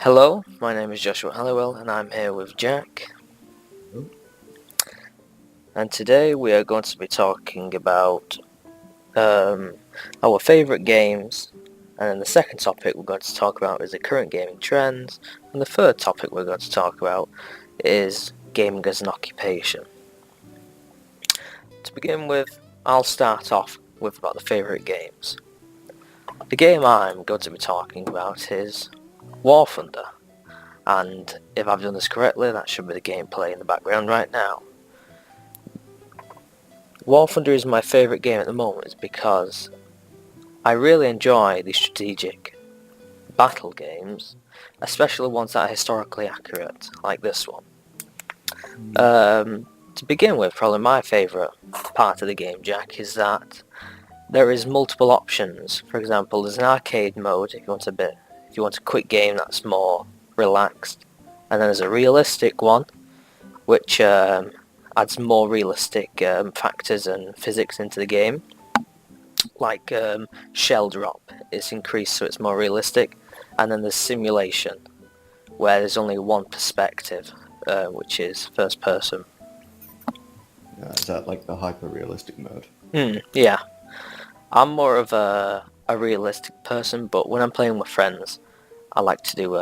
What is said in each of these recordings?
Hello, my name is Joshua and I'm here with Jack. Oh. And today we are going to be talking about our favourite games. And then the second topic we're going to talk about is the current gaming trends. And the third topic we're going to talk about is gaming as an occupation. To begin with, I'll start off with about the favourite games. The game I'm going to be talking about is War Thunder. And if I've done this correctly, that should be the gameplay in the background right now. War Thunder is my favourite game at the moment because I really enjoy the strategic battle games, especially ones that are historically accurate, like this one. To begin with, probably my favourite part of the game, Jack, is that there is multiple options. For example, there's an arcade mode if you want a quick game that's more relaxed, and then there's a realistic one, which adds more realistic factors and physics into the game. Like shell drop is increased so it's more realistic, and then there's simulation, where there's only one perspective, which is first person. Is that like the hyper-realistic mode? Yeah. I'm more of a realistic person, but when I'm playing with friends, I like to do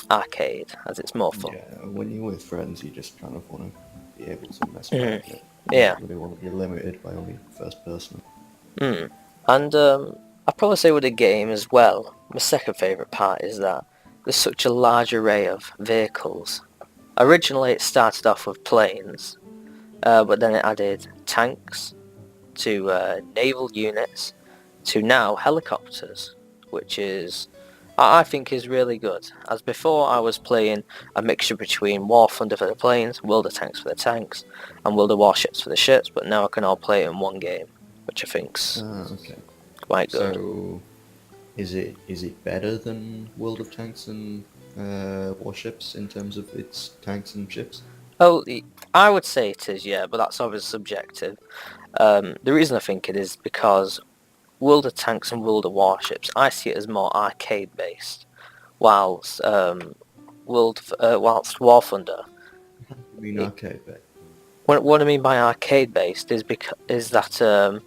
arcade, as it's more fun. Yeah, when you're with friends, you just kind of want to be able to mess around with it. Yeah. You don't really want to be limited by only first person. And I'd probably say with the game as well, my second favourite part is that there's such a large array of vehicles. Originally it started off with planes, but then it added tanks, to naval units, to now helicopters, which is, I think is really good. As before I was playing a mixture between War Thunder for the planes, World of Tanks for the tanks, and World of Warships for the ships, but now I can all play it in one game, which I think's Okay. quite good. So, is it better than World of Tanks and Warships in terms of its tanks and ships? Oh, I would say it is, yeah, but that's obviously subjective. The reason I think it is because World of Tanks and World of Warships, I see it as more arcade based, whilst whilst War Thunder. I mean arcade, but What I mean by arcade based is that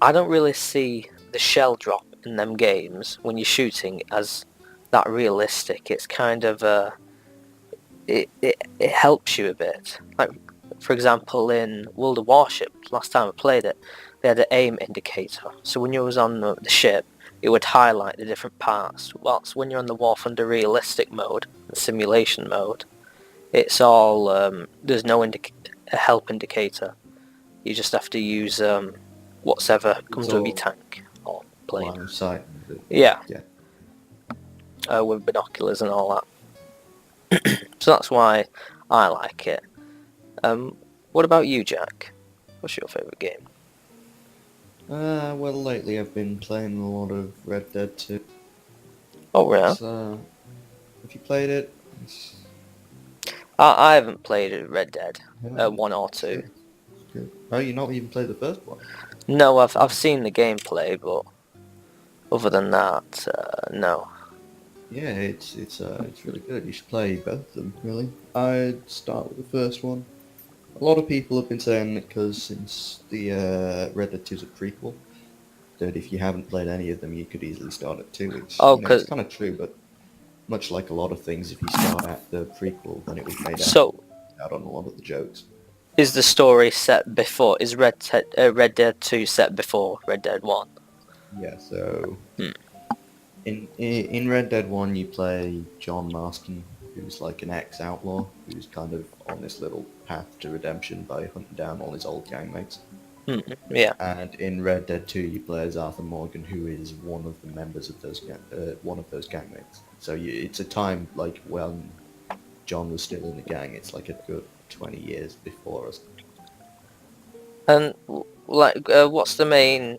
I don't really see the shell drop in them games when you're shooting as that realistic. It's kind of it helps you a bit. Like, for example, in World of Warships, last time I played it, they had an aim indicator. So when you was on the ship, it would highlight the different parts. Whilst when you're on the War Thunder realistic mode, the simulation mode, it's all there's no a help indicator. You just have to use whatever comes with your tank or plane. line of sight. Yeah. Yeah. With binoculars and all that. So that's why I like it. What about you, Jack? What's your favourite game? Well, lately I've been playing a lot of Red Dead 2. Oh, yeah. Have you played it? I haven't played Red Dead Yeah. 1 or 2. Good. Oh, you not even played the first one? No, I've seen the gameplay, but other than that, no. Yeah, it's really good. You should play both of them, really. I'd start with the first one. A lot of people have been saying that because since the Red Dead 2 is a prequel, that if you haven't played any of them, you could easily start at 2, which Oh, it's kind of true, but much like a lot of things, if you start at the prequel, then it was made So, out on a lot of the jokes. is the story set before? Is Red Dead 2 set before Red Dead 1? Yeah, so in Red Dead 1 you play John Marston, who's like an ex-outlaw, who's kind of on this little path to redemption by hunting down all his old gangmates. Yeah. And in Red Dead 2 you play as Arthur Morgan, who is one of the members of those gangmates. So it's a time like when John was still in the gang. It's like a good 20 years before us. And like, what's the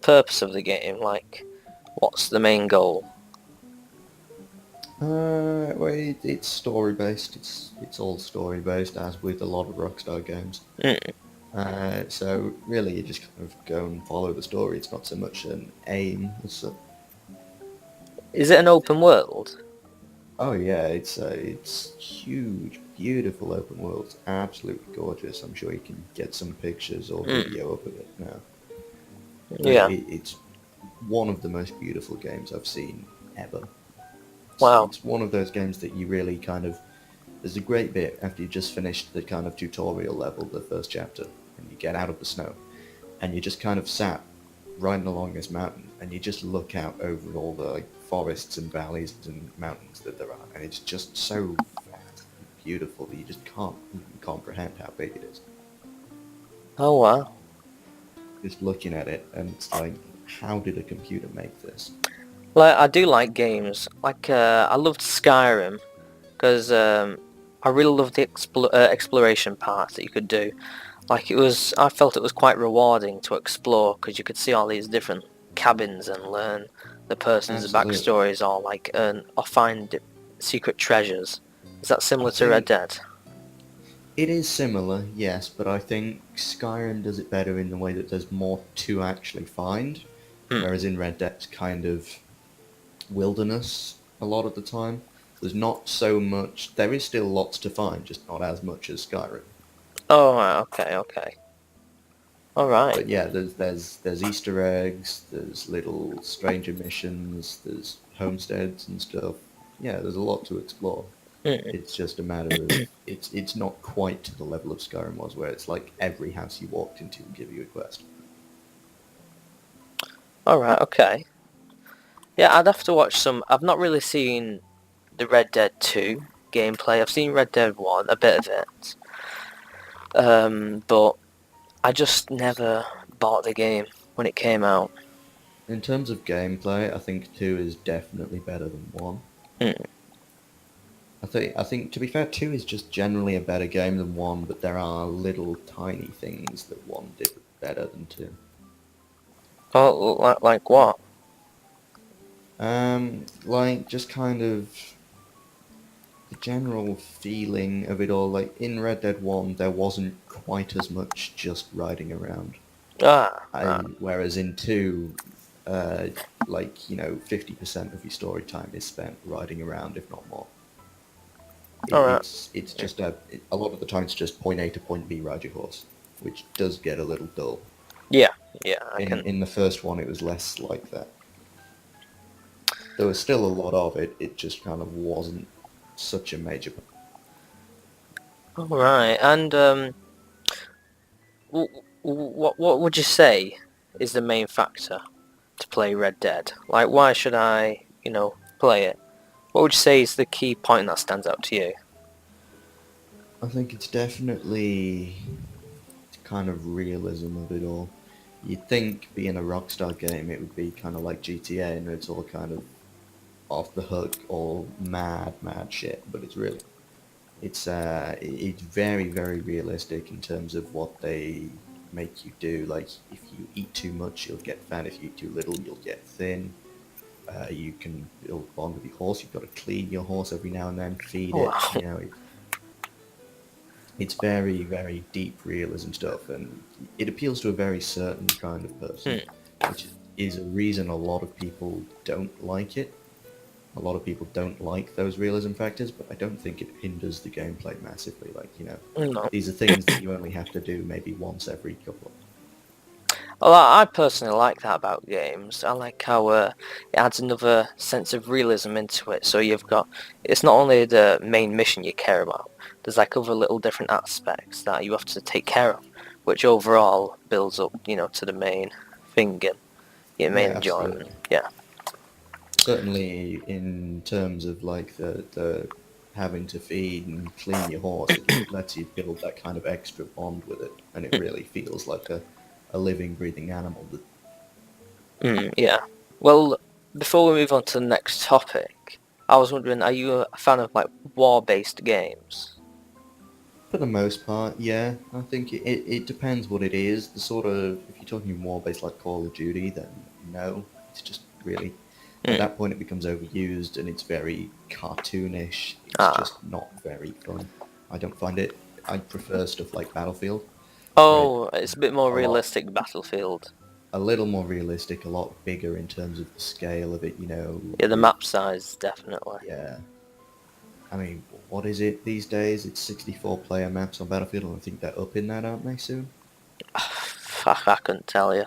purpose of the game? Like, what's the main goal? Well, it's story based. It's all story based, as with a lot of Rockstar games. So really, you just kind of go and follow the story. It's not so much an aim as such. Is it an open world? Oh yeah, it's huge, beautiful open world. It's absolutely gorgeous. I'm sure you can get some pictures or Mm. video of it now. But Yeah. it's one of the most beautiful games I've seen ever. Wow. It's one of those games that you really kind of. There's a great bit after you just finished the kind of tutorial level, the first chapter, and you get out of the snow, and you just kind of sat riding along this mountain, and you just look out over all the like, forests and valleys and mountains that there are, and it's just so vast and beautiful that you just can't even comprehend how big it is. Oh wow. Just looking at it, and it's like, how did a computer make this? Like I do like games. Like I loved Skyrim because I really loved the exploration part that you could do. Like I felt it was quite rewarding to explore because you could see all these different cabins and learn the person's Absolutely. backstories or like earn or find secret treasures. Is that I similar to Red think Dead? it is similar, yes, but I think Skyrim does it better in the way that there's more to actually find, Hmm. whereas in Red Dead it's kind of wilderness a lot of the time. There's not so much. There is still lots to find, just not as much as Skyrim. Oh, right, okay, okay. All right. But yeah, there's Easter eggs, there's little stranger missions, there's homesteads and stuff. Yeah, there's a lot to explore. Hmm. It's just a matter of it's not quite to the level of Skyrim was, where it's like every house you walked into will give you a quest. All right, okay. Yeah, I'd have to watch some. I've not really seen the Red Dead 2 gameplay. I've seen Red Dead 1, a bit of it. But I just never bought the game when it came out. In terms of gameplay, I think two is definitely better than one. Hmm. I think to be fair, two is just generally a better game than one, but there are little tiny things that one did better than two. Oh, like what? Like just kind of the general feeling of it all. Like in Red Dead One, there wasn't quite as much just riding around. Ah, ah. Whereas in two, uh, like 50% of your story time is spent riding around, if not more. All right. It's just a lot of the time it's just point A to point B, ride your horse, which does get a little dull. Yeah, yeah, I In can. in the first one, it was less like that. There was still a lot of it. It just kind of wasn't such a major. All right, and what would you say is the main factor to play Red Dead? Like, why should I, play it? What would you say is the key point that stands out to you? I think it's definitely kind of realism of it all. You'd think being a Rockstar game, it would be kind of like GTA, and it's all kind of off the hook, all mad shit. But it's very very realistic in terms of what they make you do. Like if you eat too much, you'll get fat. If you eat too little, you'll get thin. You can build a bond with your horse. You've got to clean your horse every now and then, feed Oh, it. wow. It's very, very deep realism stuff, and it appeals to a very certain kind of person, Hmm. which is a reason a lot of people don't like it. A lot of people don't like those realism factors, but I don't think it hinders the gameplay massively. Like, No. these are things that you only have to do maybe once every couple. Well, I personally like that about games. I like how it adds another sense of realism into it. So it's not only the main mission you care about. There's like other little different aspects that you have to take care of, which overall builds up, to the main thing and your main Yeah, enjoyment. absolutely. Yeah. Certainly, in terms of like the having to feed and clean your horse, it lets you build that kind of extra bond with it, and it really feels like a living, breathing animal. That Yeah. Well, before we move on to the next topic, I was wondering, are you a fan of like war-based games? for the most part, yeah, I think it depends what it is. The sort of if you're talking war-based like Call of Duty, then no, it's just really at Mm. that point it becomes overused and it's very cartoonish. It's Ah. just not very fun. I don't find it. I prefer stuff like Battlefield, where it Oh, it's a bit more a lot. realistic Battlefield. a little more realistic, a lot bigger in terms of the scale of it. Yeah, the With map size, definitely. yeah. I mean, what is it these days? It's 64 player maps on Battlefield, and I think they're up in that, aren't they, soon? Fuck, I couldn't tell you.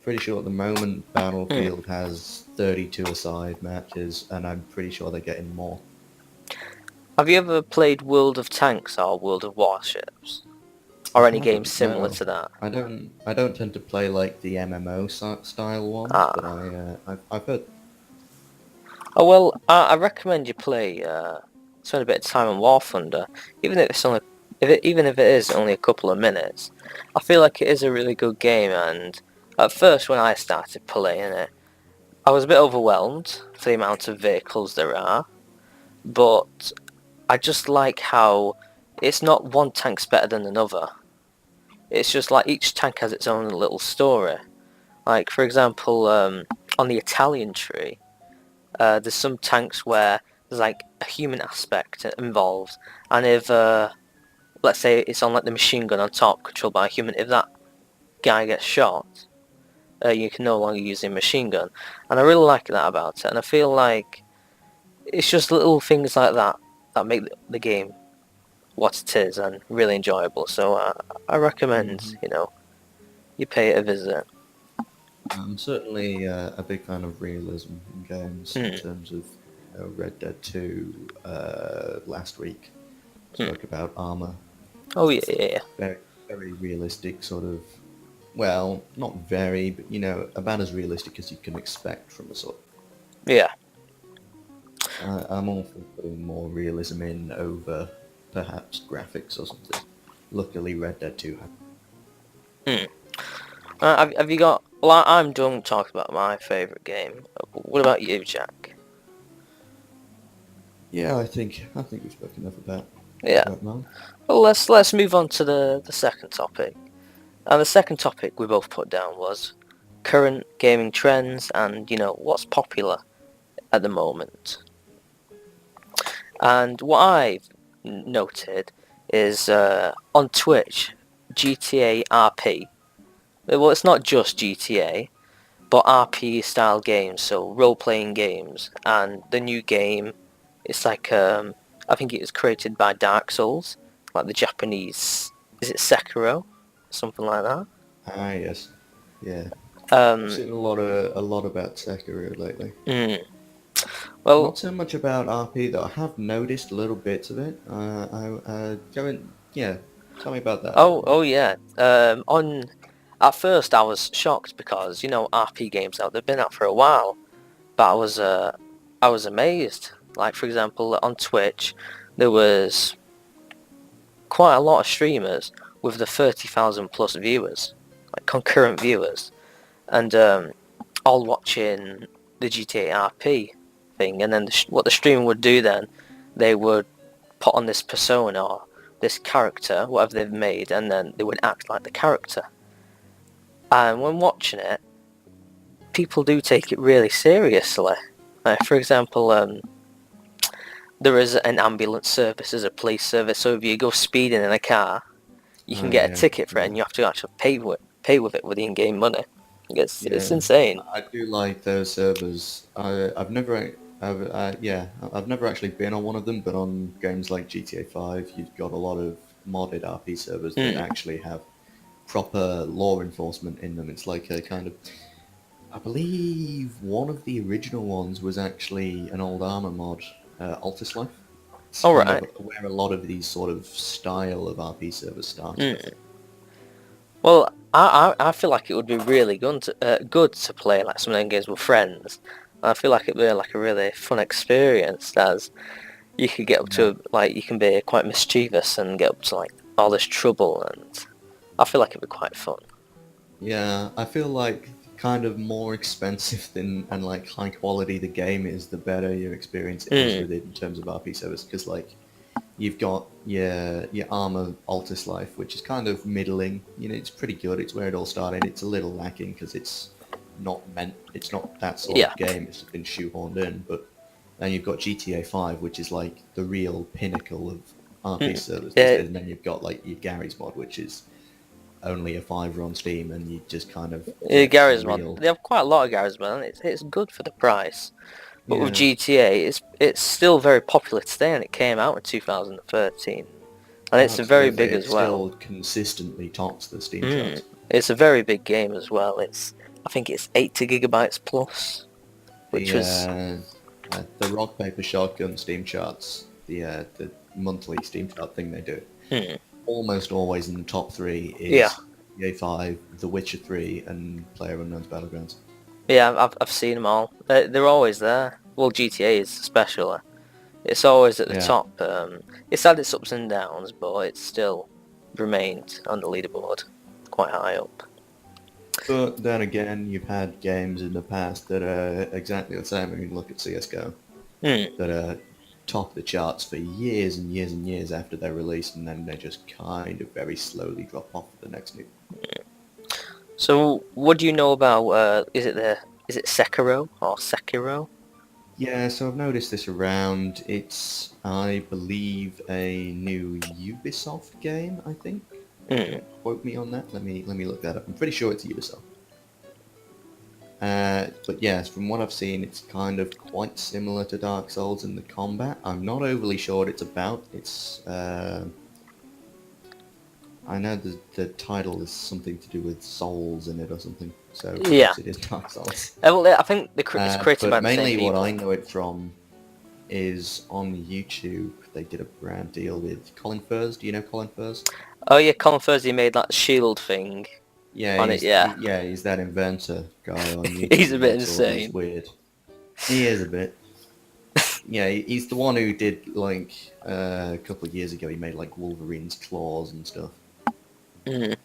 Pretty sure at the moment Hmm. Battlefield has 32 aside matches, and I'm pretty sure they're getting more. Have you ever played World of Tanks or World of Warships? I Or any games haven't, similar no. to that? I don't tend to play like the MMO style ones, but Ah. I've heard. Oh well, I recommend you play spend a bit of time on War Thunder, even if it's only even if it is only a couple of minutes. I feel like it is a really good game, and at first when I started playing it, I was a bit overwhelmed for the amount of vehicles there are, but I just like how it's not one tank's better than another. It's just like each tank has its own little story. Like for example, on the Italian tree. There's some tanks where there's like a human aspect involved, and if let's say it's on like the machine gun on top, controlled by a human, if that guy gets shot, you can no longer use the machine gun, and I really like that about it. And I feel like it's just little things like that that make the game what it is and really enjoyable. So I recommend Mhm. you pay it a visit. I'm certainly a big fan of realism in games in Hmm. terms of Red Dead 2 last week. Hmm. Spoke about armor. Oh yeah, yeah, yeah. Very, very realistic sort of, well, not very, but about as realistic as you can expect from a sort. Yeah. I'm all for putting more realism in over perhaps graphics or something. Luckily, Red Dead 2 had. Hmm. Have you got? Well, I'm done talking about my favourite game. What about you, Jack? Yeah, I think we've spoken enough Yeah. about mine. Well, let's move on to the second topic. And the second topic we both put down was current gaming trends and what's popular at the moment. And what I've noted is on Twitch, GTA RP. Well, it's not just GTA, but RP style games, so role playing games. And the new game, it's like I think it was created by Dark Souls, like the Japanese. Is it Sekiro, something like that? Ah, yes, yeah. I've Um, seen a lot about Sekiro lately. mm, well, Not so much about RP though. I have noticed little bits of it. Yeah. Tell me about that a bit more. oh yeah. On at first I was shocked because RP games out they've been out for a while, but I was amazed. Like for example, on Twitch, there was quite a lot of streamers with the 30,000 plus viewers, like concurrent viewers, and all watching the GTA RP thing. And then what the streamer would do then, they would put on this persona or this character, whatever they've made, and then they would act like the character. And when watching it, people do take it really seriously. For example, there is an ambulance service, there's a police service, so if you go speeding in a car, you can Oh get a yeah, ticket for it, yeah, and you have to actually pay with it with the in-game money. It's yeah. insane. I do like those servers. I've never actually been on one of them, but on games like GTA 5, you've got a lot of modded RP servers that Mm. actually have proper law enforcement in them. It's like a kind of, I believe one of the original ones was actually an old armor mod, Altus Life. It's All kind right. of where a lot of these sort of style of RP servers started, I Mm. think. Well, I feel like it would be really good to play like some of them games with friends. I feel like it'd be like a really fun experience as you could get up Yeah. to like you can be quite mischievous and get up to like all this trouble, and I feel like it'd be quite fun. Yeah, I feel like kind of more expensive than and like high quality the game is, the better your experience is Mm. with it in terms of RP service. Because like you've got your armor Altus Life, which is kind of middling. It's pretty good. It's where it all started. It's a little lacking because it's not that sort Yeah. of game. It's been shoehorned in. But then you've got GTA 5, which is like the real pinnacle of RP Mm. servers these Yeah. days. And then you've got like your Gary's mod, which is only a £5 on Steam, and you just kind of Yeah, get some garage mod. real. They have quite a lot of garage mod, and it's good for the price. But with Yeah, GTA, it's still very popular today, and it came out in 2013, and oh, it's very absolutely. big It as well. still consistently tops the Steam Mm. charts. It's a very big game as well. I think it's 80 gigabytes plus, which was The rock paper shotgun Steam charts, the monthly Steam chart thing they do, hmm. almost always in the top three Yeah, is GTA 5, The Witcher 3, and PlayerUnknown's Battlegrounds. yeah. I've seen them all. They're always there. Well, GTA is especially. It's always at the Yeah. top. It's had its ups and downs, but it's still remained on the leaderboard, quite high up. But then again, you've had games in the past that are exactly the same. I mean, look at CSGO, Hmm. that are top the charts for years and years and years after they're released, and then they just kind of very slowly drop off the next new. So, what do you know about? Is it Sekiro or Sekiro? Yeah, so I've noticed this around. It's, I believe, a new Ubisoft game, I think. Hmm. Don't quote me on that. Let me look that up. I'm pretty sure it's Ubisoft. But yes, from what I've seen, it's kind of quite similar to Dark Souls in the combat. I'm not overly sure what it's about. I know the title is something to do with souls in it or something, so Yeah. perhaps it is Dark Souls. Well, I think it's created by But the same mainly what people. I know it from is on YouTube. They did a brand deal with Colin Furze. Do you know Colin Furze? Oh yeah, Colin Thursday made that shield thing Yeah, on it. Yeah, he's that inventor guy on YouTube he's a who bit makes all these insane. weird. He is a bit. Yeah, he's the one who did like a couple of years ago. He made like Wolverine's claws and stuff. Mm.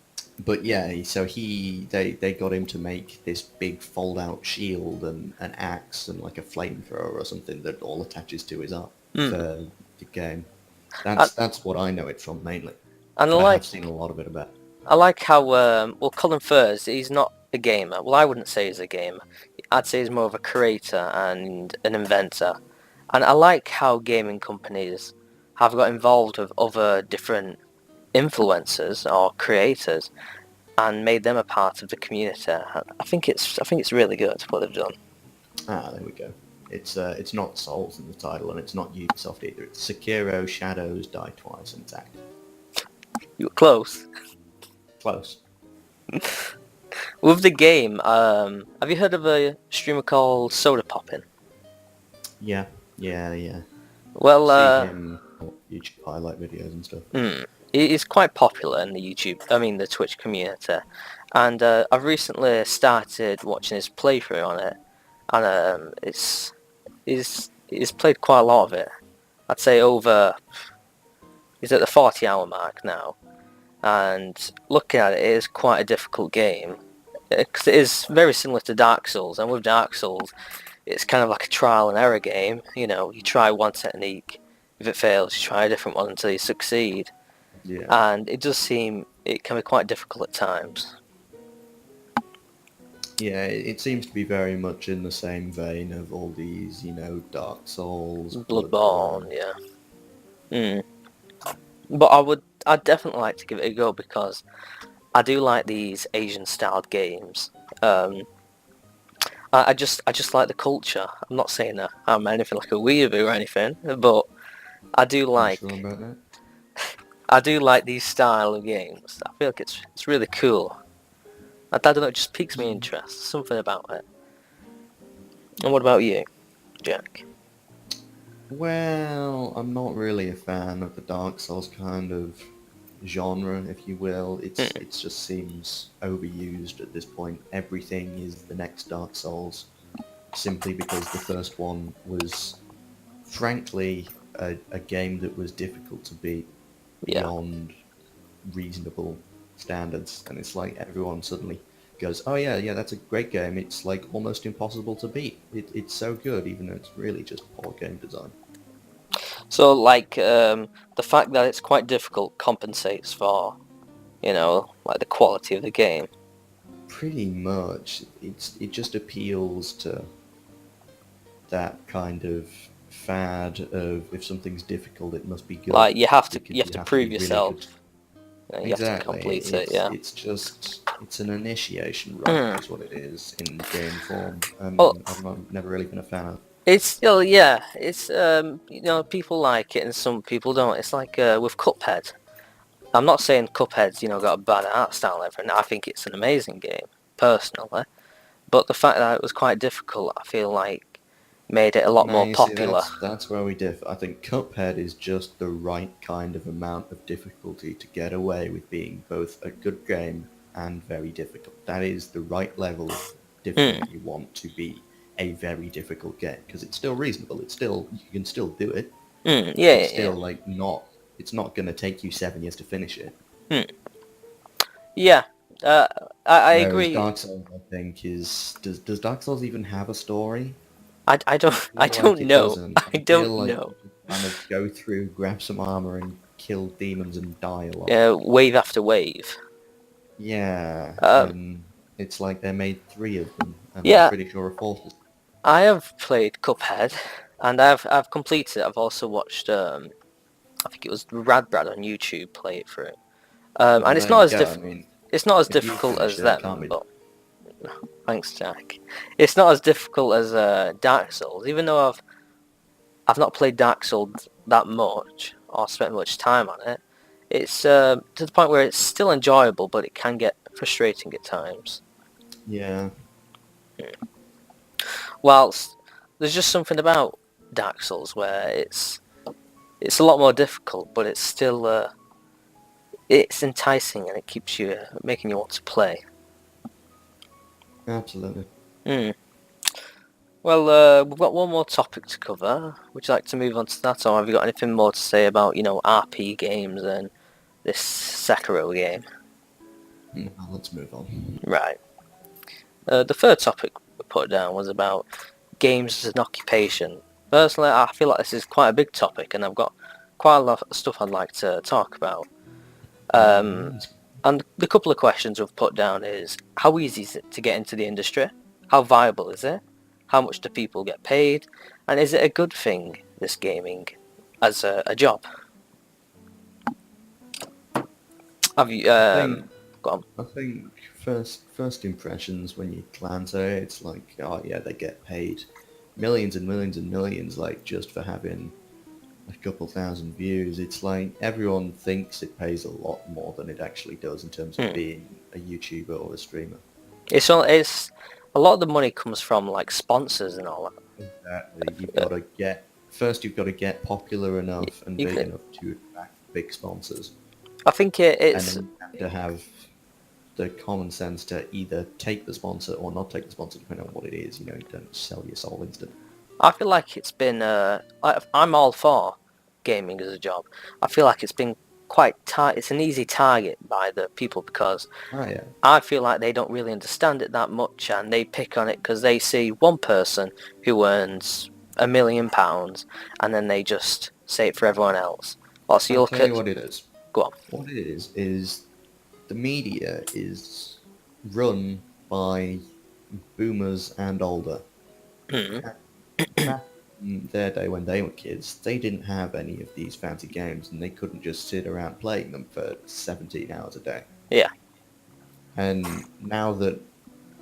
But yeah, so they got him to make this big fold-out shield and an axe and like a flamethrower or something that all attaches to his arm Mm. for the game. And, That's what I know it from mainly, and but I have seen a lot of it about. I like how well Colin Furze, he's not a gamer. Well, I wouldn't say he's a gamer. I'd say he's more of a creator and an inventor. And I like how gaming companies have got involved with other different influencers or creators and made them a part of the community. I think it's really good what they've done. Ah, there we go. It's not Souls in the title, and it's not Ubisoft either. It's Sekiro: Shadows Die Twice, and it's active. You were close. Close. With the game, have you heard of a streamer called Soda Poppin'? Yeah. Well, See him on YouTube highlight videos and stuff. He's quite popular in the the Twitch community, and I've recently started watching his playthrough on it, and he's played quite a lot of it. I'd say he's at the 40-hour mark now, and looking at it, it is quite a difficult game, because it is very similar to Dark Souls, and with Dark Souls, it's kind of like a trial and error game. You know, you try one technique, if it fails, you try a different one until you succeed. Yeah. And it does seem it can be quite difficult at times. Yeah, it seems to be very much in the same vein of all these, Dark Souls, Bloodborne, yeah. But I'd definitely like to give it a go because I do like these Asian-styled games. I just like the culture. I'm not saying that I'm anything like a weeaboo or anything, but I do like Sure about that? I do like these style of games. I feel like it's really cool. I don't know, it just piques my interest. Something about it. And what about you, Jack? Well, I'm not really a fan of the Dark Souls kind of genre, if you will. It just seems overused at this point. Everything is the next Dark Souls, simply because the first one was, frankly, a game that was difficult to beat Yeah. beyond reasonable standards, and it's like everyone suddenly goes, "Oh yeah, that's a great game. It's like almost impossible to beat. It's so good, even though it's really just poor game design." So like the fact that it's quite difficult compensates for, like the quality of the game. Pretty much, it just appeals to that kind of fad of if something's difficult, it must be good. Like you have because to you have to prove be really good. yourself. You have to Exactly. complete it, yeah. It's an initiation rite Hmm. is what it is in game form, Well, and never really been a fan of. it's still, yeah, it's, people like it and some people don't. It's like with Cuphead. I'm not saying Cuphead's, got a bad art style and everything. I think it's an amazing game, personally. But the fact that it was quite difficult, I feel like, made it a lot No, more you see, popular. that's where we differ. I think Cuphead is just the right kind of amount of difficulty to get away with being both a good game and very difficult. That is the right level of Hmm. difficult you want to be a very difficult game because it's still reasonable. It's still you can still do it. Hmm. Yeah, It's yeah, still like not. It's not going to take you 7 years to finish it. yeah. Hmm. Yeah. Uh, I Whereas agree. Dark Souls, I think, is does Dark Souls even have a story? I don't I I feel like don't it know. doesn't. I I feel don't like know. you just kind of go through, grab some armor, and kill demons and die a lot. Wave after wave. Yeah, Um, and it's like they made 3 of them, and I'm yeah, pretty sure a 4th is. I have played Cuphead, and I've completed it. I've also watched I think it was Radbrad on YouTube play it through. Well, And it's there not you as go. I mean, it's not as if you difficult finished as it, it can't them, be. but thanks, Jack. It's not as difficult as Dark Souls, even though I've not played Dark Souls that much or spent much time on it. It's to the point where it's still enjoyable, but it can get frustrating at times. Yeah, Whilst there's just something about Dark Souls where it's a lot more difficult, but it's still it's enticing and it keeps you making you want to play. absolutely. Mm. Well, we've got one more topic to cover. Would you like to move on to that, or have you got anything more to say about RP games and this Sekiro game? No, let's move on. Right. The third topic we put down was about games as an occupation. Personally, I feel like this is quite a big topic, and I've got quite a lot of stuff I'd like to talk about. Um, It's and the couple of questions we've put down is, how easy is it to get into the industry? How viable is it? How much do people get paid? And is it a good thing, this gaming, as a job? Have you, I think go on. I think first impressions when you glance at it, it's like, oh yeah, they get paid millions and millions and millions, like just for having a couple thousand views. It's like everyone thinks it pays a lot more than it actually does in terms of Hmm. being a YouTuber or a streamer. It's a lot of the money comes from like sponsors and all Exactly. that. You've got to get popular enough and You big can, enough to attract big sponsors, I think and it's then you have to have the common sense to either take the sponsor or not take the sponsor, depending on what it is. You don't sell your soul instant. I feel like it's been I'm all for gaming as a job. I feel like it's been it's an easy target by the people because Oh yeah, I feel like they don't really understand it that much and they pick on it because they see one person who earns £1 million and then they just say it for everyone else. Whilst you I'll look tell you at, what it is. go on. What it is the media is run by boomers and older. Hmm. Back in their day when they were kids, they didn't have any of these fancy games and they couldn't just sit around playing them for 17 hours a day. Yeah. And now that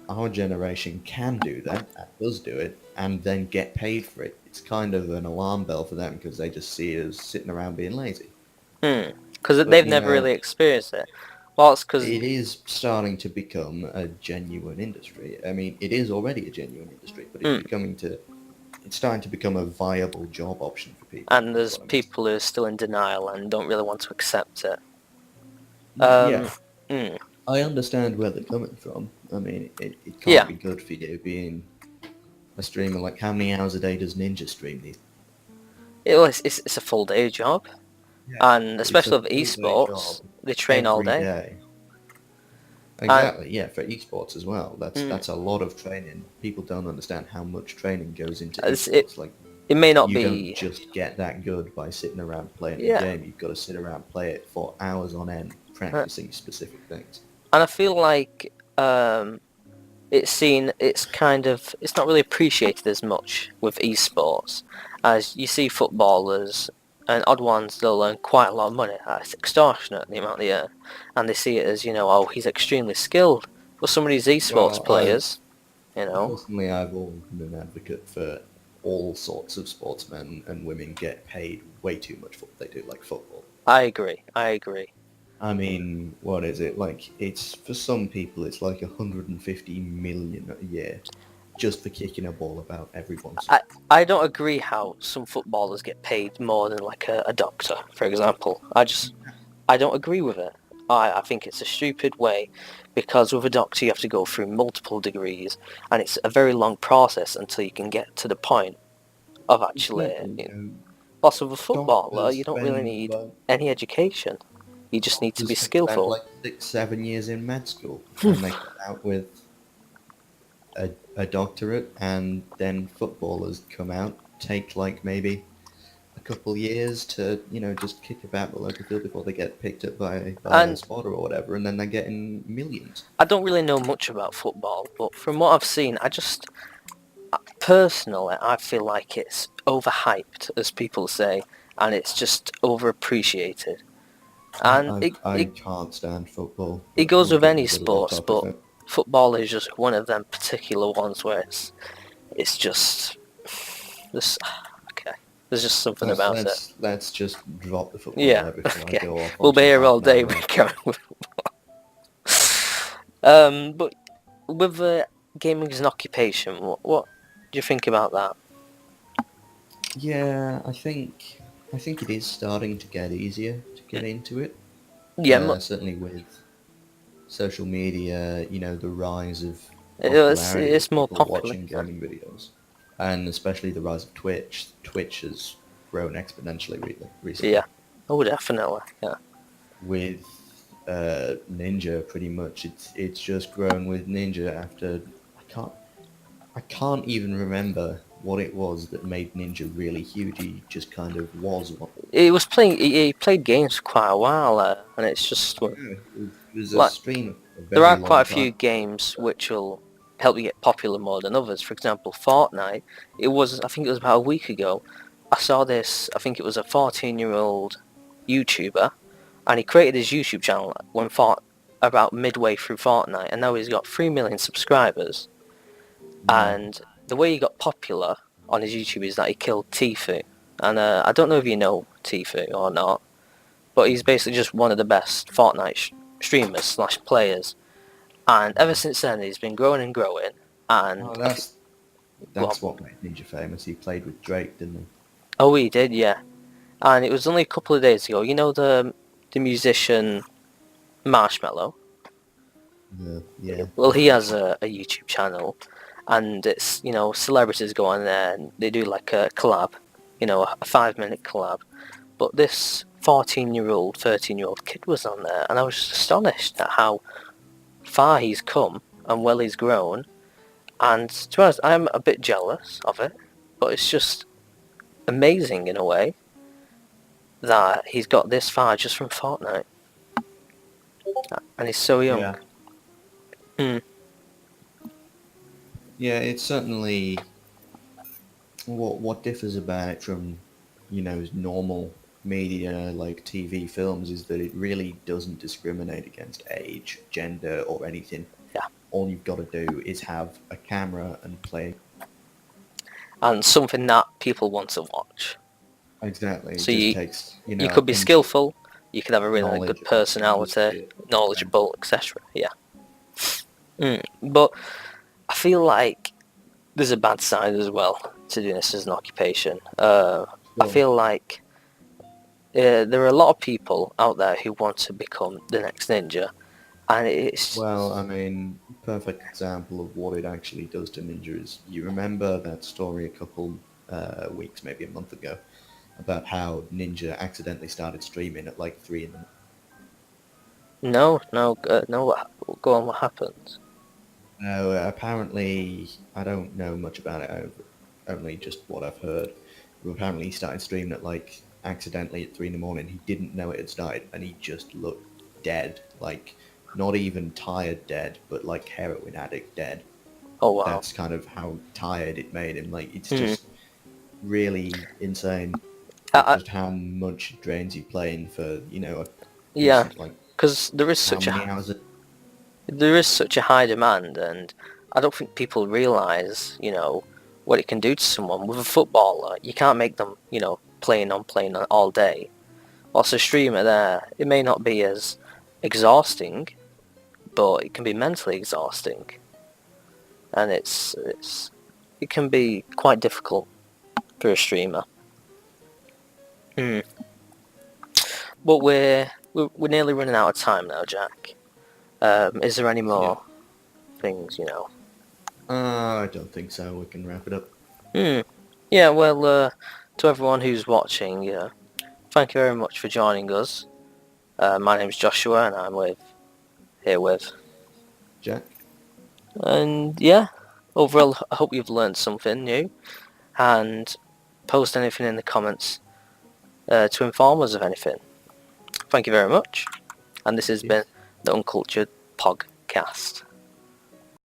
our generation can do that, and does do it, and then get paid for it, it's kind of an alarm bell for them because they just see it as sitting around being lazy. Because But they've never really experienced it. Well, it's because, it is starting to become a genuine industry. I mean, it is already a genuine industry, but it's starting to become a viable job option for people, and is there's what I mean. people who are still in denial and don't really want to accept it. Yeah, Mm, I understand where they're coming from. I mean, it can't yeah. be good for you being a streamer. Like, how many hours a day does Ninja stream these? It's a full day job, Yeah, and it's a especially with full-day job esports, they train all every day. day. And Exactly, yeah, for esports as well. mm, That's a lot of training. People don't understand how much training goes into it's, it esports. Like, it may not you don't be, just get that good by sitting around playing a yeah. game. You've got to sit around play it for hours on end, uh, practicing specific things. And I feel like it's not really appreciated as much with esports as you see footballers. and odd ones they'll earn quite a lot of money. It's extortionate the amount they earn, and they see it as, oh, he's extremely skilled. But some of these esports Well, players, you know, personally, I've always been an advocate for all sorts of sportsmen and women get paid way too much for what they do, like football. I agree. I agree. I mean, what is it? Like, it's for some people, it's like 150 million a year just for kicking a ball about every once. I don't agree how some footballers get paid more than like a doctor, for example. I don't agree with it. I think it's a stupid way, because with a doctor you have to go through multiple degrees, and it's a very long process until you can get to the point of actually. Exactly. Plus, with a footballer, Doctors you don't really spend need like any education. You just need to be doctors spend skillful. like 6, 7 years in med school, and they come out with a doctorate, and then footballers come out, take like maybe a couple years to, just kick about the local field before they get picked up by a And spotter or whatever, and then they're getting millions. I don't really know much about football, but from what I've seen, personally, I feel like it's overhyped, as people say, and it's just overappreciated. And I can't stand football, it but goes we're with getting any a little off sports, topic but there. football is just one of them particular ones where it's just this. Okay, there's just something Let's about it. let's let's just drop the football Yeah. there before I Okay. go off We'll on be some here half all an hour day. rant. But with gaming as an occupation, what do you think about that? Yeah, I think it is starting to get easier to get into it. Yeah, Certainly with social media, the rise of popularity it's of more people popular. watching Yeah. gaming videos, and especially the rise of Twitch. Twitch has grown exponentially recently. Yeah. Oh, definitely. Yeah. With Ninja, pretty much, it's just grown with Ninja after I can't I can't even remember what it was that made Ninja really huge. He just kind of was one. He was playing. He played games for quite a while, and it's just Yeah, it was a like stream for a there very are quite long a few time. games which will help you get popular more than others. For example, Fortnite. I think it was about a week ago. I saw this. I think it was a 14-year-old YouTuber, and he created his YouTube channel when about midway through Fortnite, and now he's got 3 million subscribers. Wow. And the way he got popular on his YouTube is that he killed Tfue. And I don't know if you know Tfue or not, but he's basically just one of the best Fortnite streamers slash players. And ever since then, he's been growing and growing. And Oh, go on. that's what made Ninja famous. He played with Drake, didn't Oh, he did, yeah. And it was only a couple of days ago. You know the musician Marshmello? he? Yeah. Well, he has a YouTube channel, and it's, celebrities go on there and they do like a collab, a 5-minute collab. But this 14-year-old, 13-year-old kid was on there, and I was just astonished at how far he's come and well he's grown. And to be honest, I'm a bit jealous of it, but it's just amazing in a way that he's got this far just from Fortnite, and he's so young. Yeah. Hmm. Yeah, it's certainly what differs about it from, normal media like TV films is that it really doesn't discriminate against age, gender, or anything. Yeah, All you've got to do is have a camera and play. and something that people want to watch. Exactly. It So just you takes, you could be interest, skillful, you could have a really knowledge good about the personality, industry. And, knowledgeable, etc. Yeah. But I feel like there's a bad side as well to doing this as an occupation. I sure. feel like there are a lot of people out there who want to become the next ninja, and it's Well, I mean, perfect example of what it actually does to Ninja is you remember that story a couple weeks, maybe a month ago, about how Ninja accidentally started streaming at like 3 in the. no. Go on. What happened? No, apparently, I don't know much about it, only just what I've heard. But apparently he started streaming at like accidentally at 3 in the morning. He didn't know it had started, and he just looked dead. Like, not even tired dead, but like heroin addict dead. Oh wow. That's kind of how tired it made him. Like, it's Hmm. just really insane. with I, just how much it drains you playing for, a yeah, decent, like, because how many hours? there is such a high demand, and I don't think people realise, what it can do to someone. With a footballer, you can't make them, playing on all day. Whilst a streamer there, it may not be as exhausting, but it can be mentally exhausting, and it can be quite difficult for a streamer. Hmm. But we're nearly running out of time now, Jack. Is there any Yeah. more things? I don't think so. We can wrap it up. Hmm. Yeah. Well, to everyone who's watching, thank you very much for joining us. My name's Joshua, and I'm here with, Jack? and yeah. Overall, I hope you've learned something new, and post anything in the comments to inform us of anything. Thank you very much, and this has been Yes. the Uncultured Pogcast.